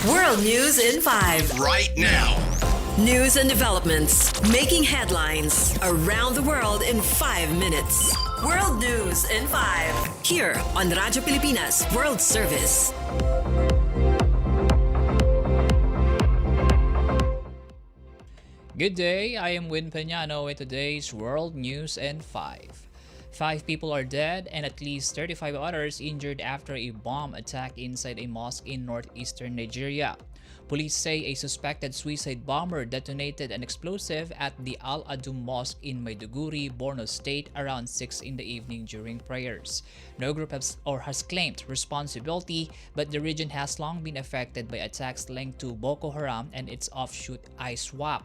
World News in 5. Right now. News and developments making headlines around the world in 5 minutes. World News in 5. Here on Radyo Pilipinas World Service. Good day, I am Peñano with today's World News in 5. 5 people are dead and at least 35 others injured after a bomb attack inside a mosque in northeastern Nigeria. Police say a suspected suicide bomber detonated an explosive at the Al-Adum Mosque in Maiduguri, Borno State around 6 in the evening during prayers. No group has claimed responsibility, but the region has long been affected by attacks linked to Boko Haram and its offshoot ISWAP.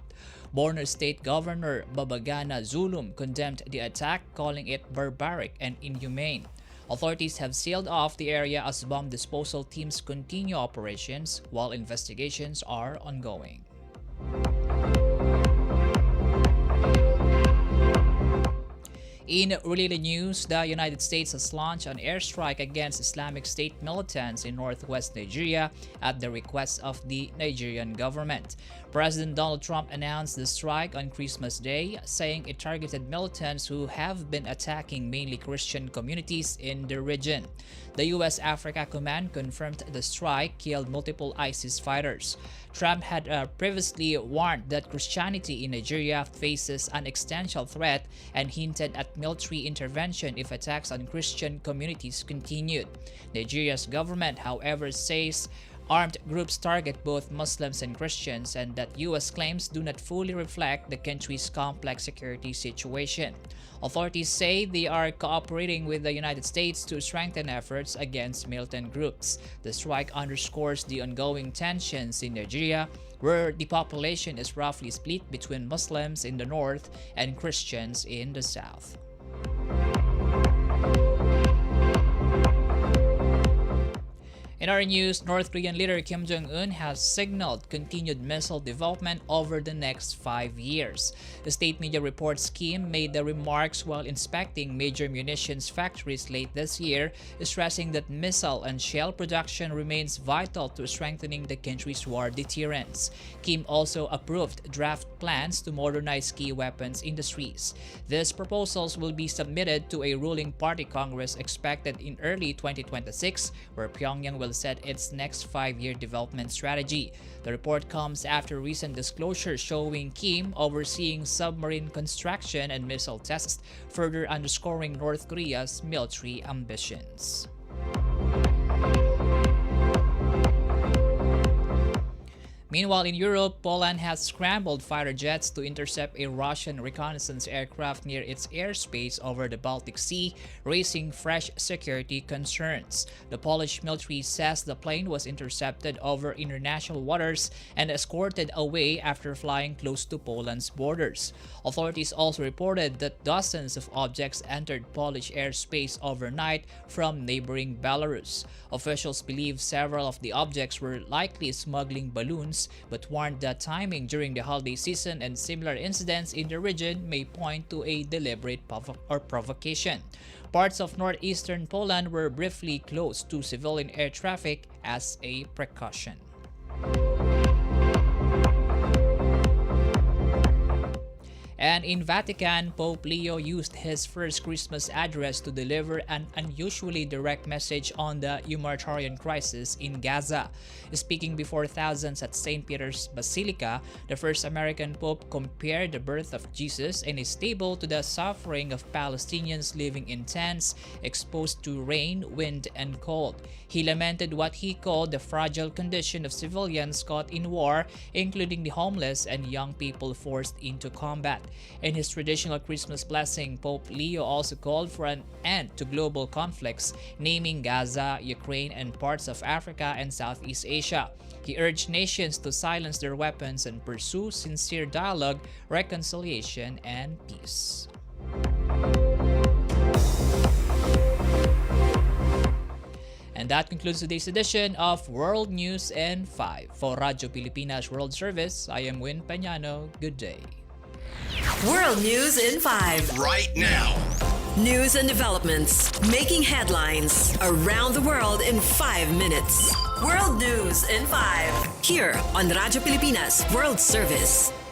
Borno State Governor Babagana Zulum condemned the attack, calling it barbaric and inhumane. Authorities have sealed off the area as bomb disposal teams continue operations while investigations are ongoing. In related news, the United States has launched an airstrike against Islamic State militants in northwest Nigeria at the request of the Nigerian government. President Donald Trump announced the strike on Christmas Day, saying it targeted militants who have been attacking mainly Christian communities in the region. The U.S. Africa Command confirmed the strike killed multiple ISIS fighters. Trump had previously warned that Christianity in Nigeria faces an existential threat and hinted at military intervention if attacks on Christian communities continued. Nigeria's government, however, says armed groups target both Muslims and Christians and that U.S. claims do not fully reflect the country's complex security situation. Authorities say they are cooperating with the United States to strengthen efforts against militant groups. The strike underscores the ongoing tensions in Nigeria, where the population is roughly split between Muslims in the north and Christians in the south. In our news, North Korean leader Kim Jong-un has signaled continued missile development over the next 5 years. The state media reports Kim made the remarks while inspecting major munitions factories late this year, stressing that missile and shell production remains vital to strengthening the country's war deterrence. Kim also approved draft plans to modernize key weapons industries. These proposals will be submitted to a ruling party Congress expected in early 2026, where Pyongyang will set its next 5-year development strategy. The report comes after recent disclosures showing Kim overseeing submarine construction and missile tests, further underscoring North Korea's military ambitions. Meanwhile, in Europe, Poland has scrambled fighter jets to intercept a Russian reconnaissance aircraft near its airspace over the Baltic Sea, raising fresh security concerns. The Polish military says the plane was intercepted over international waters and escorted away after flying close to Poland's borders. Authorities also reported that dozens of objects entered Polish airspace overnight from neighboring Belarus. Officials believe several of the objects were likely smuggling balloons, but warned that timing during the holiday season and similar incidents in the region may point to a deliberate provocation. Parts of northeastern Poland were briefly closed to civilian air traffic as a precaution. And in Vatican, Pope Leo used his first Christmas address to deliver an unusually direct message on the humanitarian crisis in Gaza. Speaking before thousands at St. Peter's Basilica, the first American Pope compared the birth of Jesus in a stable to the suffering of Palestinians living in tents, exposed to rain, wind, and cold. He lamented what he called the fragile condition of civilians caught in war, including the homeless and young people forced into combat. In his traditional Christmas blessing, Pope Leo also called for an end to global conflicts, naming Gaza, Ukraine, and parts of Africa and Southeast Asia. He urged nations to silence their weapons and pursue sincere dialogue, reconciliation, and peace. And that concludes today's edition of World News in 5. For Radyo Pilipinas World Service, I am Peñano. Good day. World News in 5. Right now. News and developments making headlines around the world in 5 minutes. World News in 5. here on Radyo Pilipinas World Service.